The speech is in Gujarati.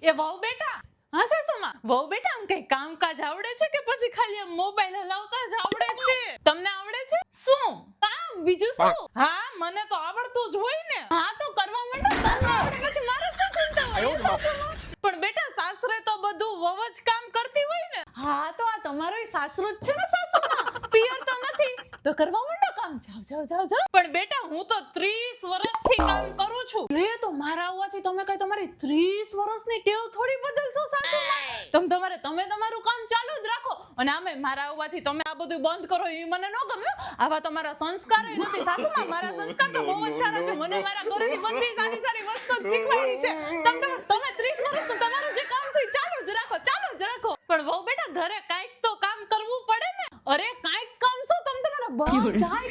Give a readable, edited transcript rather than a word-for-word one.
એ વહુ બેટા, હા સાસુમાં, વહુ બેટા આમ કઈ કામકાજ આવડે છે કે પછી ખાલી આમ મોબાઈલ હલાવતા જ આવડે છે? તમને આવડે છે? શું કામ બીજું શું? હા મને તો આવડતું જ હોય ને. હા તો કરવા માંડો, તમને આવડે પછી મારે શું ચિંતા હોય સાસુમાં? પણ બેટા સાસરે તો બધું વહુ જ કામ કરતી હોય ને. હા તો આ તમારો સાસરો જ છે ને સાસુમાં, પિયર તો નથી. તો કરવા માંડો કામ, જાવ જાવ જાવ જાવ. પણ બેટા હું તો 30 વર્ષથી કામ કરું છું. લે તો મારા આવવાથી તમે કઈ તમારી 30 વર્ષની ટેવ થોડી બદલશો સાસુમાં. તમે તમારું કામ ચાલુ જ રાખો. અને આમે મારા આવવાથી તમે આ બધું બંધ કરો એ મને ન ગમે. આવા તમારા સંસ્કાર નથી સાસુમાં. મારા સંસ્કાર તો બહુ જ સારા છે. મને મારા ઘરેથી બધી સારી સારી વસ્તુ શીખવાડી છે. તમે 30 વર્ષનું તમારું જે કામ છે ચાલુ જ રાખો, ચાલુ જ રાખો. પણ વહુ બેટા ઘરે કાંઈક તો કામ કરવું પડે ને. અરે કાંઈક કામ શું, તમે તમારા બધાય